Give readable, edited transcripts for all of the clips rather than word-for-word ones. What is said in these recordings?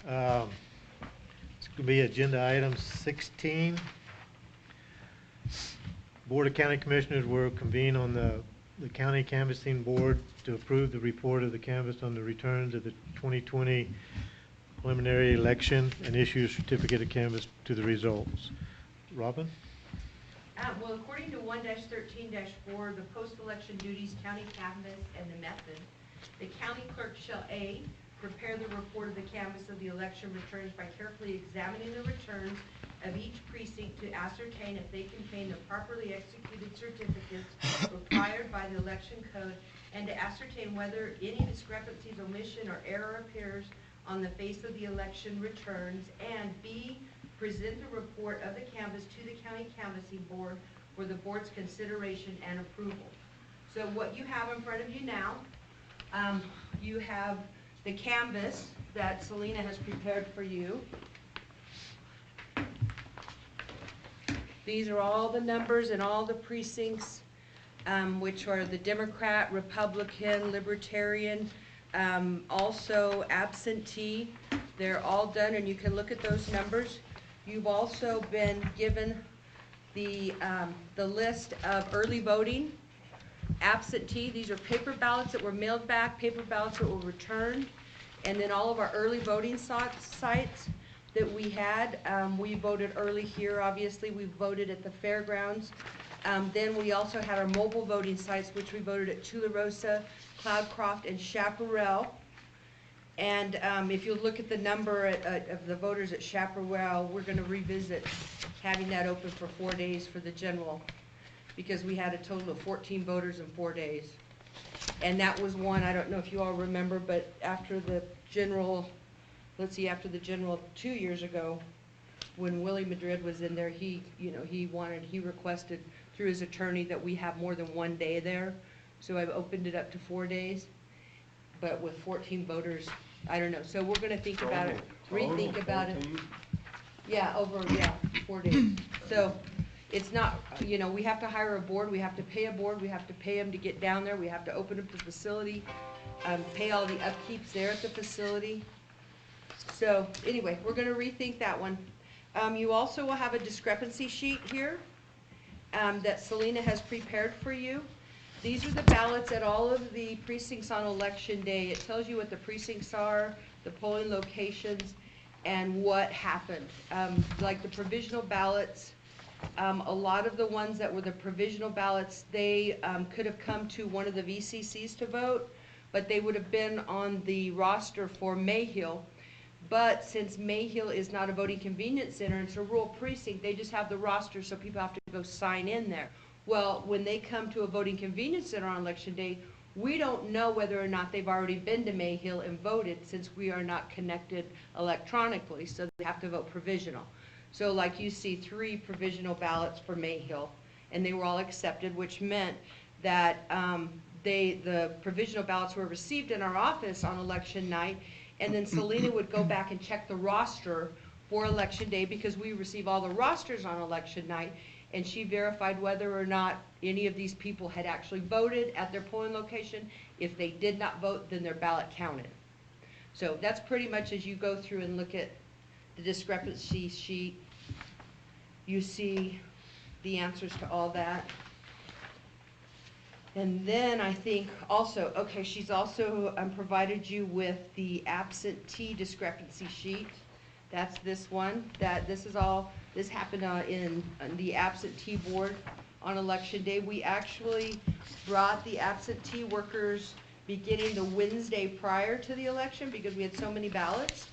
Um, It's going to be agenda item 16. Board of County Commissioners will convene on the County Canvassing Board to approve the report of the canvass on the returns of the 2020 preliminary election and issue a certificate of canvass to the results. Robin? Well, according to 1-13-4, the post-election duties, county canvass, and the method, the county clerk shall A, prepare the report of the canvass of the election returns by carefully examining the returns of each precinct to ascertain if they contain the properly executed certificates required by the election code, and to ascertain whether any discrepancies, omission, or error appears on the face of the election returns, and B, present the report of the canvass to the county canvassing board for the board's consideration and approval. So what you have in front of you now, you have the canvas that Selena has prepared for you. These are all the numbers and all the precincts, which are the Democrat, Republican, Libertarian, also absentee. They're all done, and you can look at those numbers. You've also been given the list of early voting, absentee. These are paper ballots that were mailed back, paper ballots that were returned, and then all of our early voting sites that we had. We voted early here, obviously. We voted at the fairgrounds. Then we also had our mobile voting sites, which we voted at Tularosa, Cloudcroft, and Chaparral. And if you look at the number of the voters at Chaparral, we're going to revisit having that open for 4 days for the general, because we had a total of 14 voters in 4 days. And that was one, I don't know if you all remember, but after the general, after the general 2 years ago, when Willie Madrid was in there, he requested through his attorney that we have more than 1 day there. So I've opened it up to 4 days, but with 14 voters, I don't know. So we're gonna think about it, rethink about it. Yeah, 4 days. So it's not, we have to hire a board, we have to pay a board, we have to pay them to get down there, we have to open up the facility, pay all the upkeeps there at the facility. So anyway, we're gonna rethink that one. You also will have a discrepancy sheet here that Selena has prepared for you. These are the ballots at all of the precincts on election day. It tells you what the precincts are, the polling locations, and what happened. Like the provisional ballots, a lot of the ones that were the provisional ballots, they could have come to one of the VCCs to vote, but they would have been on the roster for Mayhill. But since Mayhill is not a voting convenience center, it's a rural precinct, they just have the roster, so people have to go sign in there. Well, when they come to a voting convenience center on election day, we don't know whether or not they've already been to Mayhill and voted, since we are not connected electronically, so they have to vote provisional. So like you see 3 provisional ballots for Mayhill, and they were all accepted, which meant that the provisional ballots were received in our office on election night, and then Selena would go back and check the roster for election day, because we receive all the rosters on election night, and she verified whether or not any of these people had actually voted at their polling location. If they did not vote, then their ballot counted. So that's pretty much, as you go through and look at the discrepancy sheet, you see the answers to all that. And then I think also, okay, she's also provided you with the absentee discrepancy sheet. That's this one. This happened in the absentee board on election day. We actually brought the absentee workers beginning the Wednesday prior to the election, because we had so many ballots.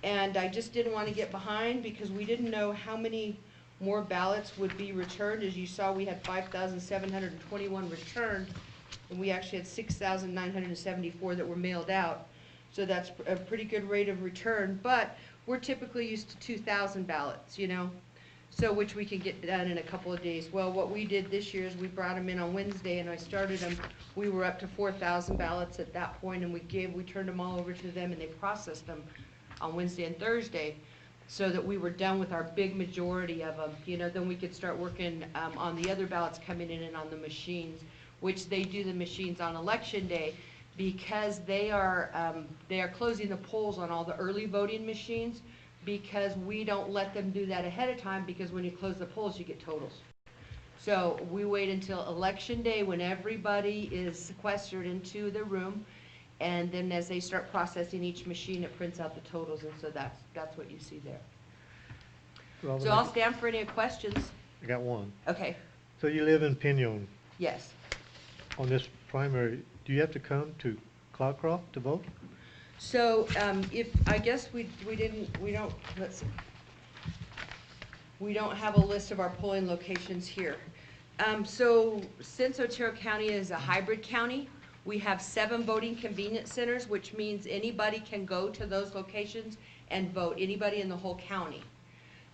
And I just didn't want to get behind, because we didn't know how many more ballots would be returned. As you saw, we had 5,721 returned, and we actually had 6,974 that were mailed out. So that's a pretty good rate of return, but we're typically used to 2,000 ballots, so which we can get done in a couple of days. Well, what we did this year is we brought them in on Wednesday, and I started them. We were up to 4,000 ballots at that point, and we turned them all over to them, and they processed them on Wednesday and Thursday, so that we were done with our big majority of them. Then we could start working on the other ballots coming in and on the machines, which they do the machines on election day. because they are closing the polls on all the early voting machines, because we don't let them do that ahead of time, because when you close the polls, you get totals. So we wait until election day when everybody is sequestered into the room, and then as they start processing each machine, it prints out the totals, and so that's what you see there. Robin, So I'll stand for any questions. I got one. Okay, So you live in Pinon. yes. On this primary, do you have to come to Cloudcroft to vote? So, I guess we don't, let's see. We don't have a list of our polling locations here. So since Otero County is a hybrid county, we have 7 voting convenience centers, which means anybody can go to those locations and vote, anybody in the whole county.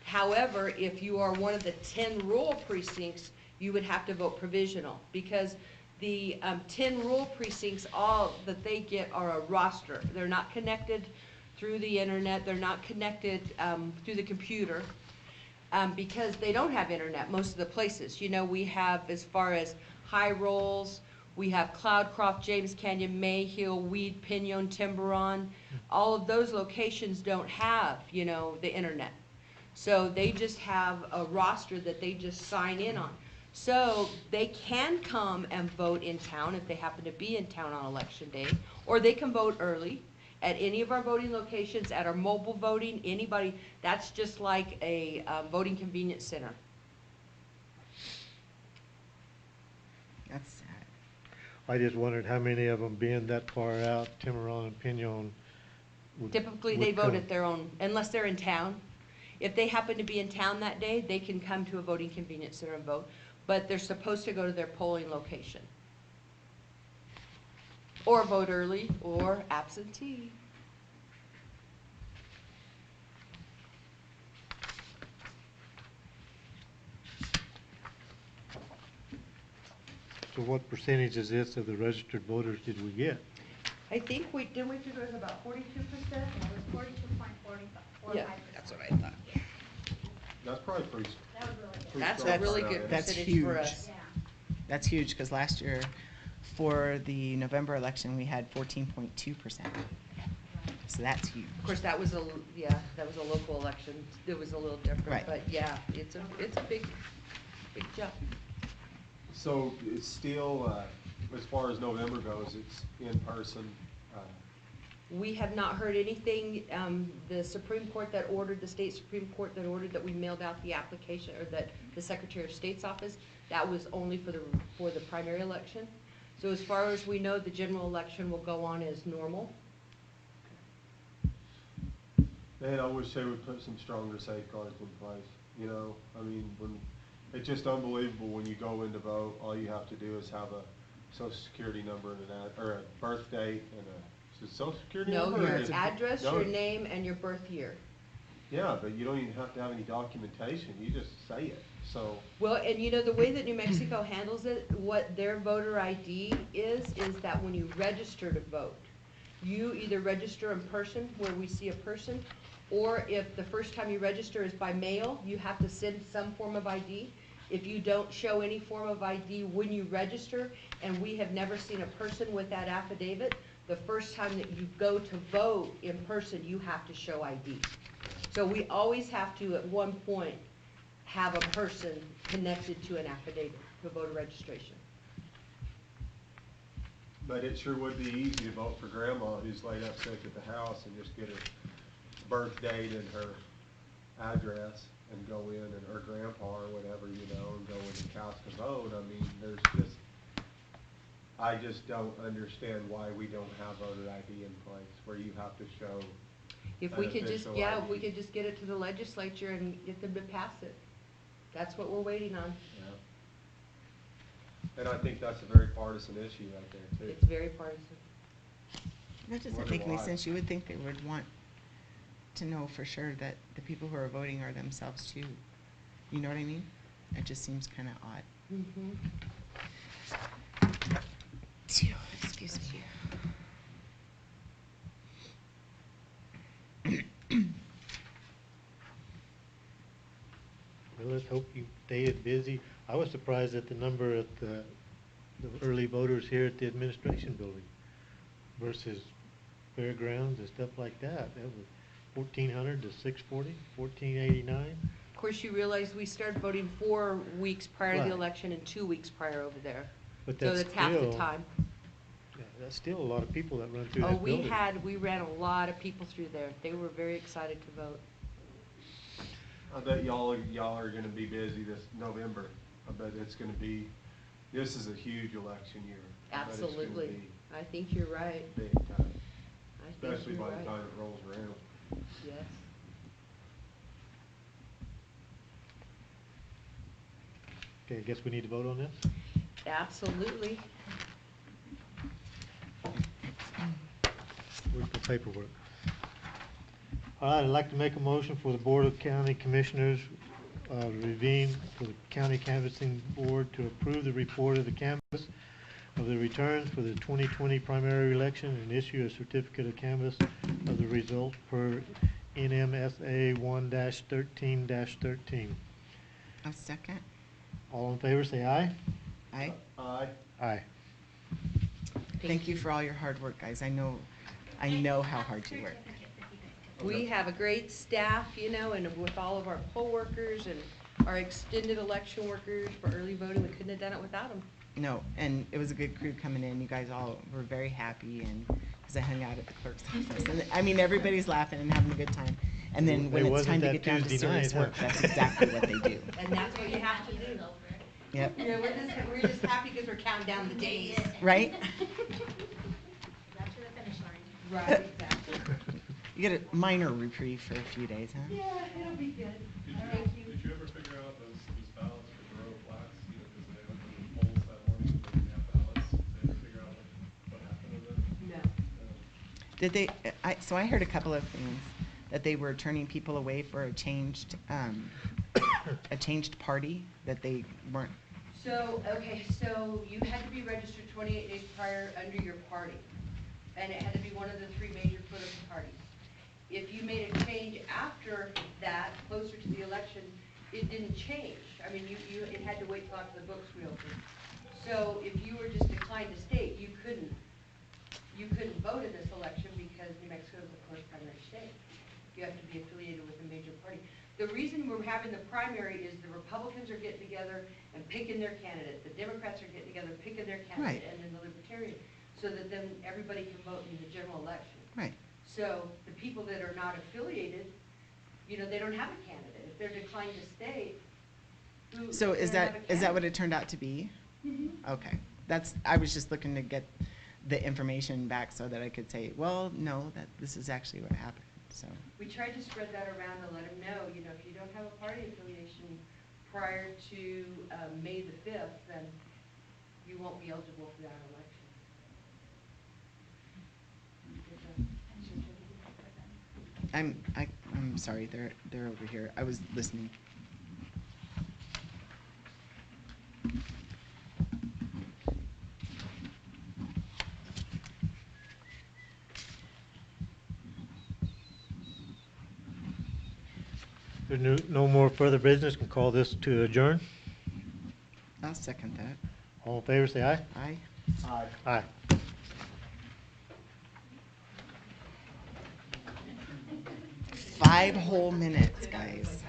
However, if you are one of the 10 rural precincts, you would have to vote provisional, because the 10 rural precincts, all that they get are a roster. They're not connected through the internet, they're not connected through the computer, because they don't have internet, most of the places. You know, we have, as far as High Rolls, we have Cloudcroft, James Canyon, Mayhill, Weed, Pinon, Tiburon. All of those locations don't have, you know, the internet. So they just have a roster that they just sign in on. So they can come and vote in town if they happen to be in town on election day, or they can vote early at any of our voting locations, at our mobile voting, anybody. That's just like a voting convenience center. That's sad. I just wondered how many of them, being that far out, Tiburon and Pinon, Typically, they vote at their own, unless they're in town. If they happen to be in town that day, they can come to a voting convenience center and vote, but they're supposed to go to their polling location. Or vote early, or absentee. So what percentage is this of the registered voters did we get? I think didn't we figure it was about 42%? It was 42.45. Yeah, that's what I thought. That's probably pretty. That was really good. That's a That's- really good that's percentage for huge. us. Yeah. That's huge, because last year, for the November election, we had 14.2%. So that's huge. Of course, that was a local election. It was a little different, Right. but yeah, it's a big jump. So it's still, as far as November goes, it's in person. We have not heard anything. The Supreme Court that ordered, the state Supreme Court that ordered that we mailed out the application, or that the Secretary of State's office, that was only for the primary election. So as far as we know, the general election will go on as normal. And I wish they would put some stronger safeguards in place, you know? I mean, it's just unbelievable when you go in to vote, all you have to do is have a social security number and or a birth date and a social security No, number. your or is it- address, No. your name, and your birth year. Yeah, but you don't even have to have any documentation, you just say it, so. Well, and you know, the way that New Mexico handles it, what their voter ID is that when you register to vote, you either register in person, where we see a person, or if the first time you register is by mail, you have to send some form of ID. If you don't show any form of ID when you register, and we have never seen a person with that affidavit, the first time that you go to vote in person, you have to show ID. So we always have to, at one point, have a person connected to an affidavit, to voter registration. But it sure would be easy to vote for grandma who's laid up sick at the house and just get her birth date and her address and go in, and her grandpa or whatever, you know, and go in and cast a vote. I mean, I just don't understand why we don't have voter ID in place, where you have to show If we an could just, official yeah, if we ID. could just get it to the legislature and get them to pass it. That's what we're waiting on. Yeah. And I think that's a very partisan issue right there, too. It's very partisan. That doesn't Wonder make any why. sense. You would think they would want to know for sure that the people who are voting are themselves too. You know what I mean? It just seems kind of odd. Mm-hmm. Excuse me. Well, let's hope you stay busy. I was surprised at the number of the early voters here at the administration building. versus fairgrounds and stuff like that. That was 1,400 to 640, 1,489. Of course, you realize we started voting 4 weeks prior to Right. the election and 2 weeks prior over there. But So that's that's half the still, time. yeah, that's still a lot of people that run through Oh, that building. we ran a lot of people through there. They were very excited to vote. I bet y'all are gonna be busy this November. I bet it's gonna be, this is a huge election year. I bet it's gonna Absolutely. be I think you're right. big time, I think especially you're by the right. time it rolls around. Yes. Okay, I guess we need to vote on this? Absolutely. Where's the paperwork? All right, I'd like to make a motion for the Board of County Commissioners, Ravine, for the County Canvassing Board to approve the report of the canvass of the returns for the 2020 primary election and issue a certificate of canvass of the results per NMSA 1-13-13. A second. All in favor, say aye. Aye. Aye. Aye. Thank you for all your hard work, guys. I know how hard you work. We have a great staff, you know, and with all of our poll workers and our extended election workers for early voting, we couldn't have done it without them. No, and it was a good crew coming in. You guys all were very happy, and because I hung out at the clerk's office, and I mean everybody's laughing and having a good time. And then when It it's time wasn't to that get down to Tuesday serious night, huh? work, that's exactly what they do. And that's what you have to do. Yep. Yeah, we're just happy because we're counting down the days. Right? Got to the finish line. Right, exactly. You get a minor reprieve for a few days, huh? Yeah, it'll be good. Did Thank you. you ever figure out those ballots for Borough Flats, you know, because they went to the polls that morning, they didn't have ballots, did they ever figure out what happened to them? No. Did they, so I heard a couple of things, that they were turning people away for a changed party, that they weren't, So, okay, so you had to be registered 28 days prior under your party, and it had to be one of the 3 major political parties. If you made a change after that, closer to the election, it didn't change. I mean, it had to wait till after the books reopened. So if you were just declined to state, you couldn't vote in this election because New Mexico is the first primary state. You have to be affiliated with a major party. The reason we're having the primary is the Republicans are getting together and picking their candidate. The Democrats are getting together, picking their candidate, Right. and then the Libertarian, so that then everybody can vote in the general election. right. So the people that are not affiliated, you know, they don't have a candidate. If they're declined to state, So they is don't have that a what candidate. it turned out to be? Mhm. Okay, I was just looking to get the information back so that I could say, well, no, that this is actually what happened, so. We tried to spread that around and let them know, you know, if you don't have a party affiliation prior to May the 5th, then you won't be eligible for that election. I'm sorry, they're over here. I was listening. If there's no more further business, can call this to adjourn. I'll second that. All in favor, say aye. Aye. Aye. Aye. 5 whole minutes, guys.